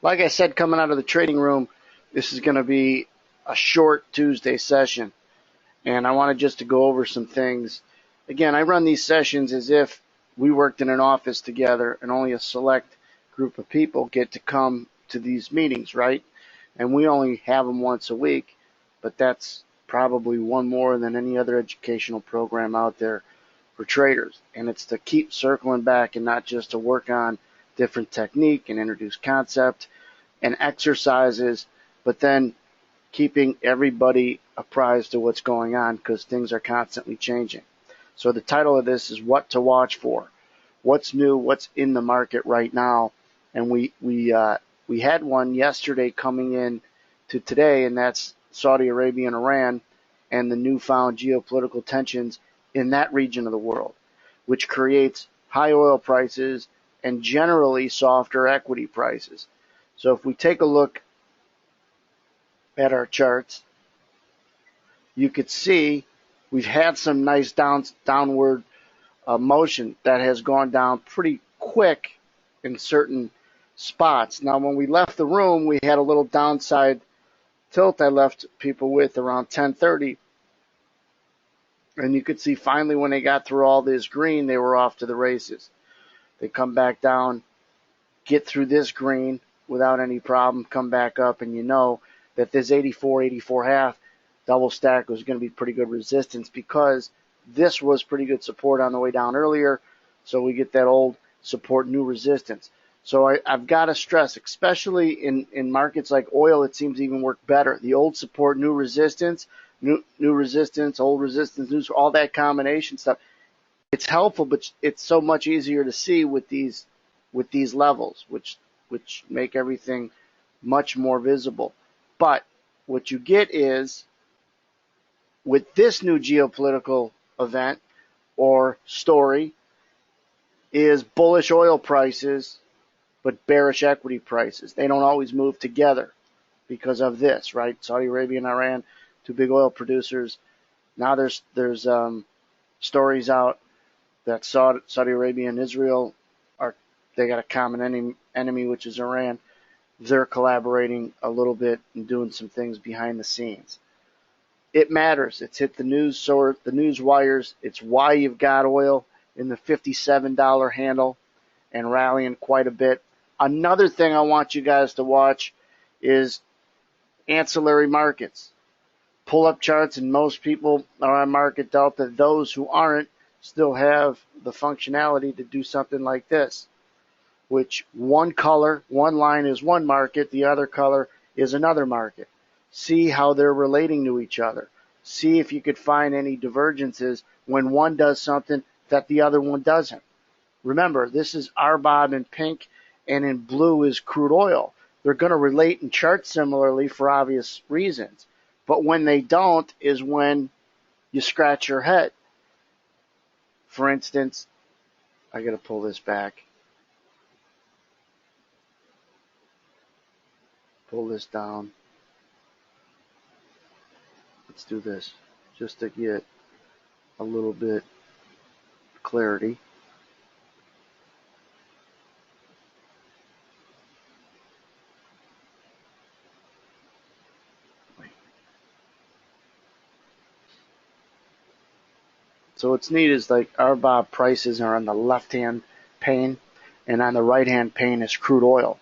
Like I said, coming out of the trading room, this is going to be a short Tuesday session, and I wanted just to go over some things. Again, I run these sessions as if we worked in an office together and only a select group of people get to come to these meetings, right? And we only have them once a week, but that's probably one more than any other educational program out there for traders. And it's to keep circling back and not just to work on different technique and introduce concept and exercises, but then keeping everybody apprised of what's going on because things are constantly changing. So the title of this is What to Watch For. What's new, what's in the market right now. And we had one yesterday coming in to today, and that's Saudi Arabia and Iran and the newfound geopolitical tensions in that region of the world, which creates high oil prices and generally softer equity prices. So if we take a look at our charts, you could see we've had some nice downward motion that has gone down pretty quick in certain spots. Now, when we left the room, we had a little downside tilt I left people with around 10:30, and you could see finally when they got through all this green, they were off to the races. They come back down, get through this green without any problem, come back up, and you know that this 84, 84 half double stack was going to be pretty good resistance because this was pretty good support on the way down earlier. So we get that old support, new resistance. So I've got to stress, especially in markets like oil, it seems to even work better. The old support, new resistance, new resistance, old resistance, new, all that combination stuff. It's helpful, but it's so much easier to see with these levels, which make everything much more visible. But what you get is with this new geopolitical event or story is bullish oil prices but bearish equity prices. They don't always move together because of this, right? Saudi Arabia and Iran, two big oil producers. Now there's stories out that Saudi Arabia and Israel they got a common enemy, which is Iran. They're collaborating a little bit and doing some things behind the scenes. It matters. It's hit the news wires. It's why you've got oil in the $57 handle and rallying quite a bit. Another thing I want you guys to watch is ancillary markets. Pull-up charts, and most people are on market delta. Those who aren't still have the functionality to do something like this, which one color, one line is one market, the other color is another market. See how they're relating to each other. See if you could find any divergences when one does something that the other one doesn't. Remember, this is RBOB in pink, and in blue is crude oil. They're going to relate and chart similarly for obvious reasons. But when they don't is when you scratch your head. For instance, I got to pull this back. Pull this down. Let's do this just to get a little bit clarity. So what's neat is like RBOB prices are on the left-hand pane, and on the right-hand pane is crude oil.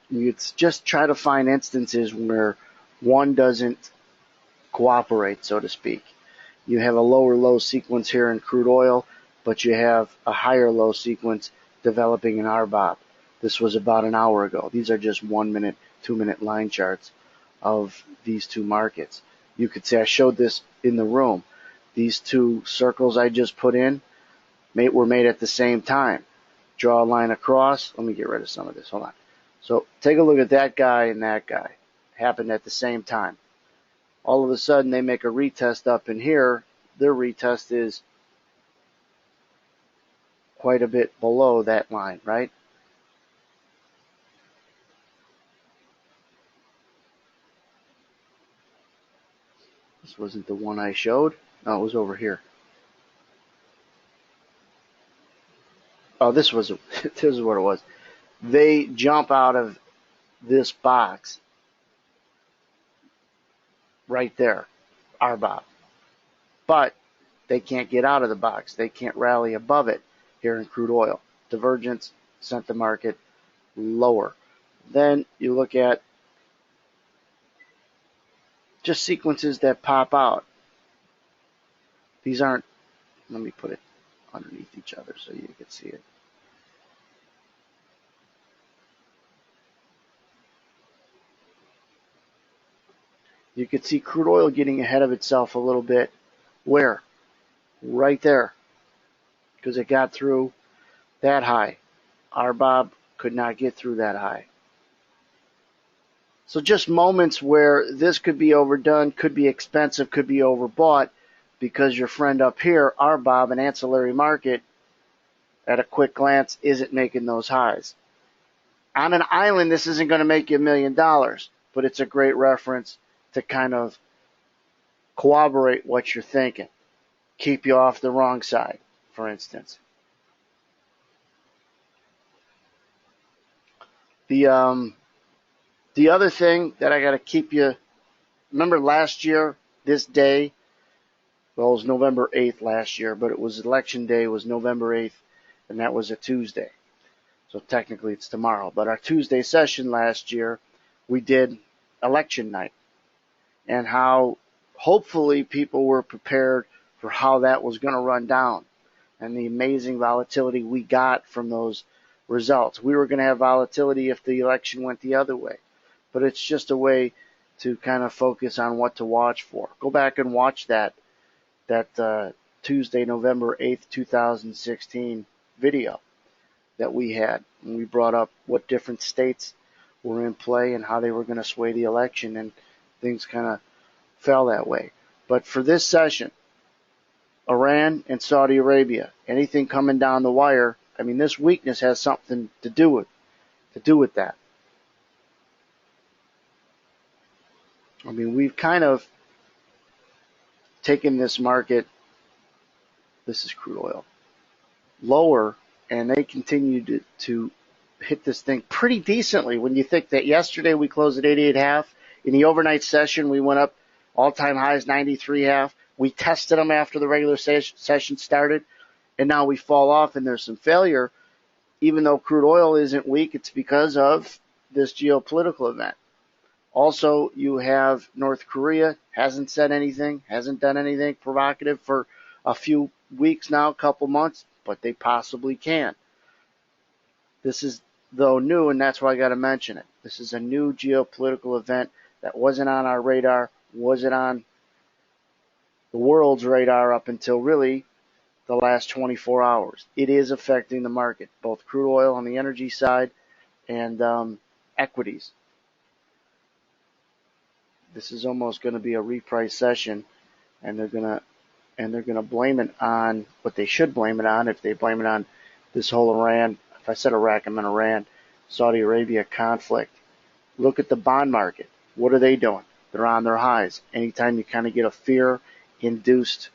You just try to find instances where one doesn't cooperate, so to speak. You have a lower low sequence here in crude oil, but you have a higher low sequence developing in RBOB. This was about an hour ago. These are just 1 minute, 2 minute line charts of these two markets. You could say I showed this in the room. These two circles I just put in were made at the same time. Draw a line across. Let me get rid of some of this. Hold on. So take a look at that guy and that guy. Happened at the same time. All of a sudden they make a retest up in here. Their retest is quite a bit below that line, right? This wasn't the one I showed. No, it was over here. Oh, this is what it was. they jump out of this box right there, RBOB. But they can't get out of the box. They can't rally above it here in crude oil. Divergence sent the market lower. Then you look at just sequences that pop out. These aren't, let me put it underneath each other so you can see it. You could see crude oil getting ahead of itself a little bit. Where? Right there. Because it got through that high. RBOB could not get through that high. So just moments where this could be overdone, could be expensive, could be overbought because your friend up here, RBOB, an ancillary market, at a quick glance, isn't making those highs. On an island, this isn't going to make you $1 million, but it's a great reference to kind of corroborate what you're thinking. Keep you off the wrong side, for instance. The other thing that I got to keep you, remember last year, this day, well, it was November 8th last year, but it was election day, was November 8th, and that was a Tuesday. So technically it's tomorrow. But our Tuesday session last year, we did election night and how hopefully people were prepared for how that was going to run down and the amazing volatility we got from those results. We were going to have volatility if the election went the other way, but it's just a way to kind of focus on what to watch for. Go back and watch that Tuesday, November 8th, 2016 video that we had. And we brought up what different states were in play and how they were going to sway the election, and things kind of fell that way. But for this session, Iran and Saudi Arabia, anything coming down the wire, I mean, this weakness has something to do with that. I mean, we've kind of taken this market, this is crude oil, lower, and they continue to hit this thing pretty decently. When you think that yesterday we closed at 88.5, in the overnight session we went up all-time highs 93.5. We tested them after the regular session started, and now we fall off and there's some failure. Even though crude oil isn't weak, it's because of this geopolitical event. Also, you have North Korea, hasn't said anything, hasn't done anything provocative for a few weeks now, a couple months, but they possibly can. This is, though, new, and that's why I got to mention it. This is a new geopolitical event that wasn't on our radar, wasn't on the world's radar up until really the last 24 hours. It is affecting the market, both crude oil on the energy side and equities. This is almost going to be a reprice session, and they're going to blame it on what they should blame it on. If they blame it on this whole Iran, if I said Iraq, I meant Iran, Saudi Arabia conflict. Look at the bond market. What are they doing? They're on their highs. Anytime you kind of get a fear-induced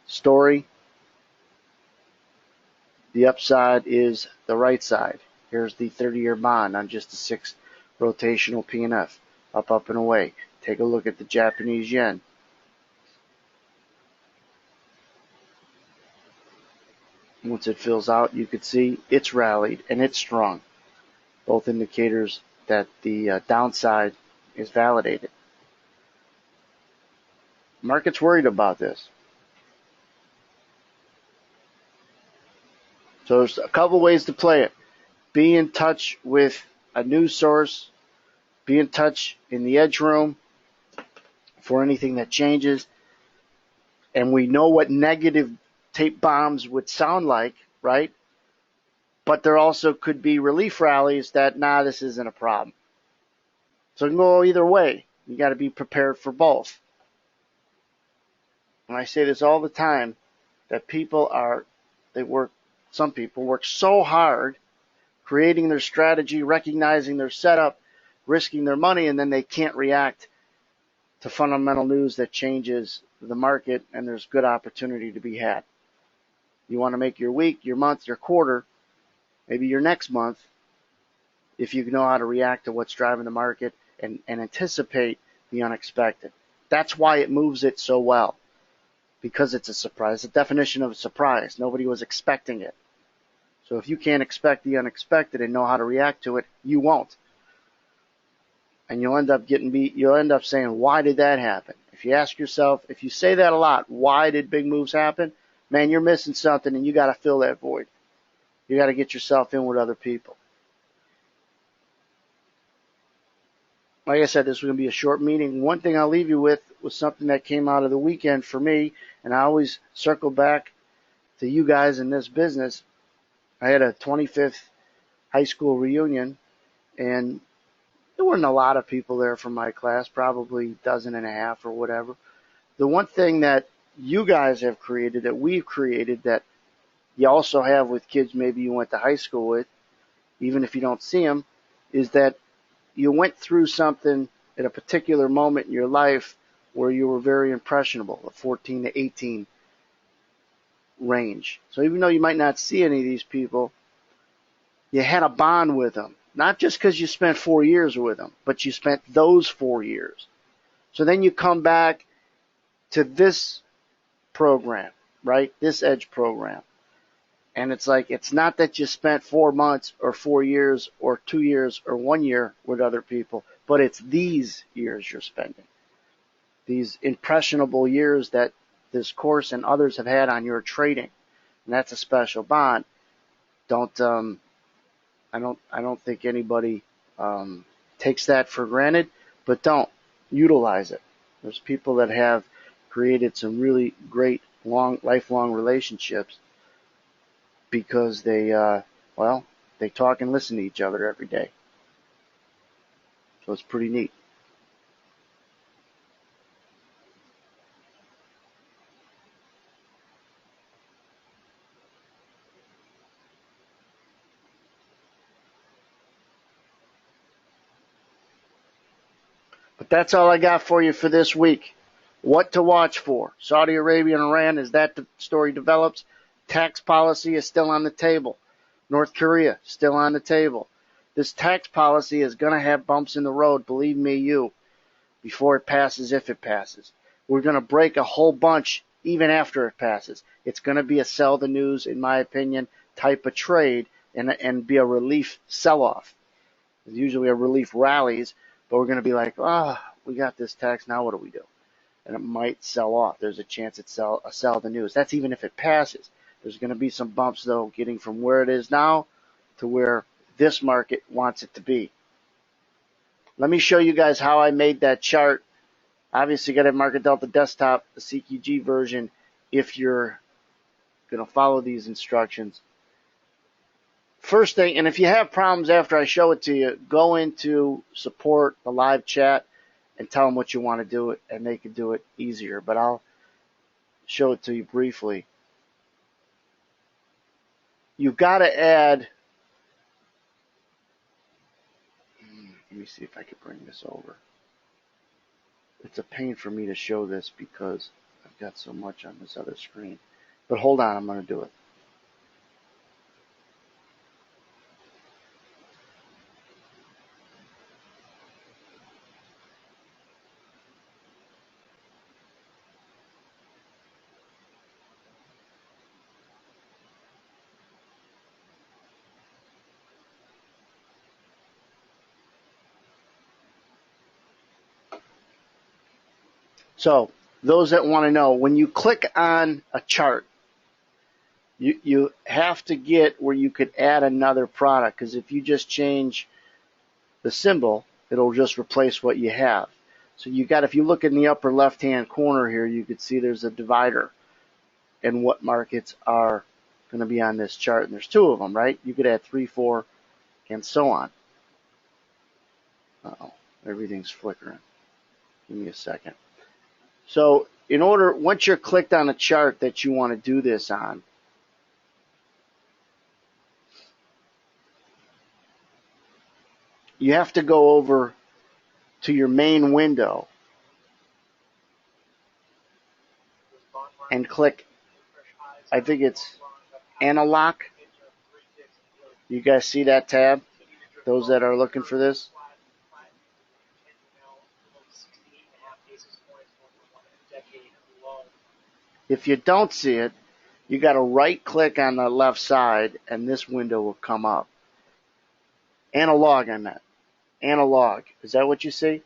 story, the upside is the right side. Here's the 30-year bond on just a 6 rotational PNF. Up and away. Take a look at the Japanese yen. Once it fills out, you can see it's rallied and it's strong. Both indicators that the downside is validated. Market's worried about this. So there's a couple ways to play it. Be in touch with a news source. Be in touch in the edge room for anything that changes. And we know what negative tape bombs would sound like, right? But there also could be relief rallies that, this isn't a problem. So it can go either way. You got to be prepared for both. And I say this all the time, that some people work so hard creating their strategy, recognizing their setup, risking their money, and then they can't react to fundamental news that changes the market, and there's good opportunity to be had. You want to make your week, your month, your quarter maybe your next month, if you know how to react to what's driving the market and anticipate the unexpected. That's why it moves it so well, because it's a surprise. The definition of a surprise. Nobody was expecting it. So if you can't expect the unexpected and know how to react to it, you won't. And you'll end up getting beat. You'll end up saying, why did that happen? If you ask yourself, if you say that a lot, why did big moves happen? Man, you're missing something and you got to fill that void. You got to get yourself in with other people. Like I said, this was going to be a short meeting. One thing I'll leave you with was something that came out of the weekend for me, and I always circle back to you guys in this business. I had a 25th high school reunion, and there weren't a lot of people there from my class, probably a dozen and a half or whatever. The one thing that you guys have created, that we've created, that you also have with kids maybe you went to high school with, even if you don't see them, is that you went through something at a particular moment in your life where you were very impressionable, a 14 to 18 range. So even though you might not see any of these people, you had a bond with them. Not just because you spent 4 years with them, but you spent those 4 years. So then you come back to this program, right? This Edge program. And it's like, it's not that you spent 4 months or 4 years or 2 years or 1 year with other people, but it's these years you're spending. These impressionable years that this course and others have had on your trading. And that's a special bond. I don't think anybody takes that for granted, but don't utilize it. There's people that have created some really great lifelong relationships because they talk and listen to each other every day. So it's pretty neat. But that's all I got for you for this week. What to watch for. Saudi Arabia and Iran, as that story develops, tax policy is still on the table. North Korea, still on the table. This tax policy is going to have bumps in the road, believe me, before it passes, if it passes. We're going to break a whole bunch even after it passes. It's going to be a sell the news, in my opinion, type of trade and be a relief sell-off. There's usually a relief rallies, but we're going to be like, we got this tax, now what do we do? And it might sell off. There's a chance it's sell the news. That's even if it passes. There's going to be some bumps, though, getting from where it is now to where this market wants it to be. Let me show you guys how I made that chart. Obviously, you got to have Market Delta Desktop, the CQG version, if you're going to follow these instructions. First thing, and if you have problems after I show it to you, go into support, the live chat, and tell them what you want to do it, and they can do it easier. But I'll show it to you briefly. You've got to add, let me see if I can bring this over. It's a pain for me to show this because I've got so much on this other screen. But hold on, I'm going to do it. So those that want to know, when you click on a chart, you have to get where you could add another product, because if you just change the symbol, it'll just replace what you have. So if you look in the upper left-hand corner here, you could see there's a divider and what markets are going to be on this chart. And there's two of them, right? You could add 3, 4, and so on. Uh-oh, everything's flickering. Give me a second. So once you're clicked on a chart that you want to do this on, you have to go over to your main window and click, I think it's Analog. You guys see that tab? Those that are looking for this? If you don't see it, you got to right click on the left side and this window will come up. Analog on that. Analog. Is that what you see?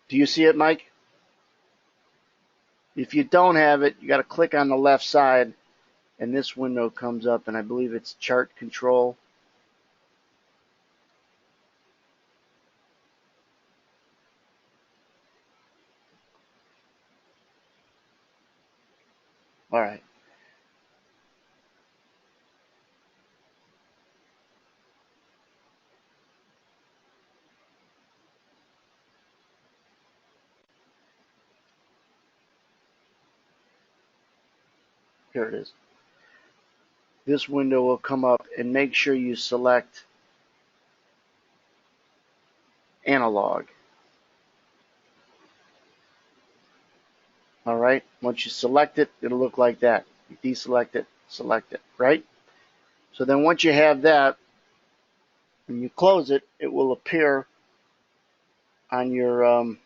Do you see it, Mike? If you don't have it, you got to click on the left side and this window comes up, and I believe it's chart control. All right. Here it is. This window will come up, and make sure you select analog. All right. Once you select it, it'll look like that. You deselect it, select it, right? So then once you have that, when you close it, it will appear on your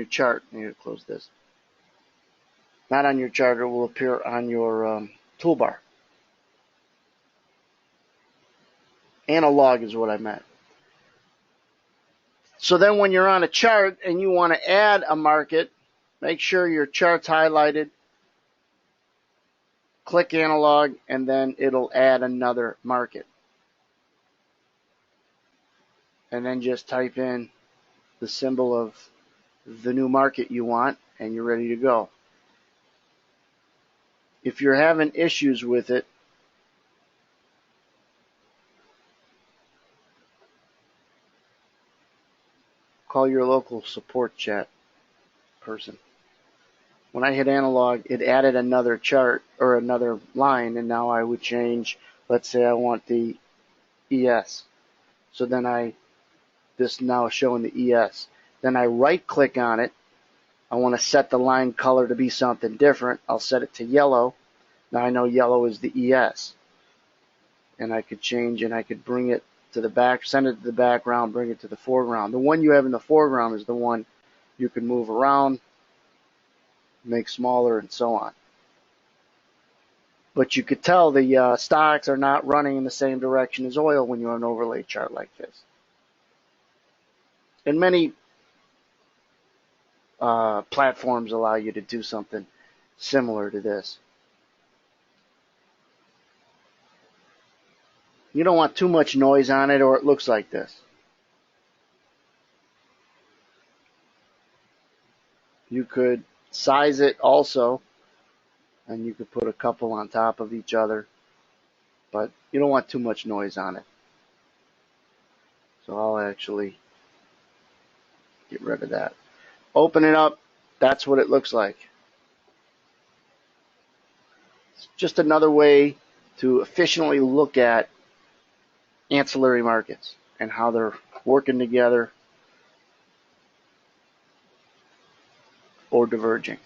chart. I need to close this. Not on your chart, it will appear on your toolbar. Analog is what I meant. So then when you're on a chart and you want to add a market, make sure your chart's highlighted, click analog, and then it'll add another market. And then just type in the symbol of the new market you want, and you're ready to go. If you're having issues with it, call your local support chat person. When I hit analog, it added another chart or another line, and now I would change, let's say I want the ES. So then this now is showing the ES. Then I right click on it. I want to set the line color to be something different. I'll set it to yellow. Now I know yellow is the ES. And I could change, and I could bring it to the back, send it to the background, bring it to the foreground. The one you have in the foreground is the one you can move around, make smaller, and so on. But you could tell the stocks are not running in the same direction as oil when you have an overlay chart like this. And many platforms allow you to do something similar to this. You don't want too much noise on it, or it looks like this. You could size it also, and you could put a couple on top of each other, but you don't want too much noise on it. So I'll actually get rid of that. Open it up. That's what it looks like. It's just another way to efficiently look at ancillary markets and how they're working together or diverging.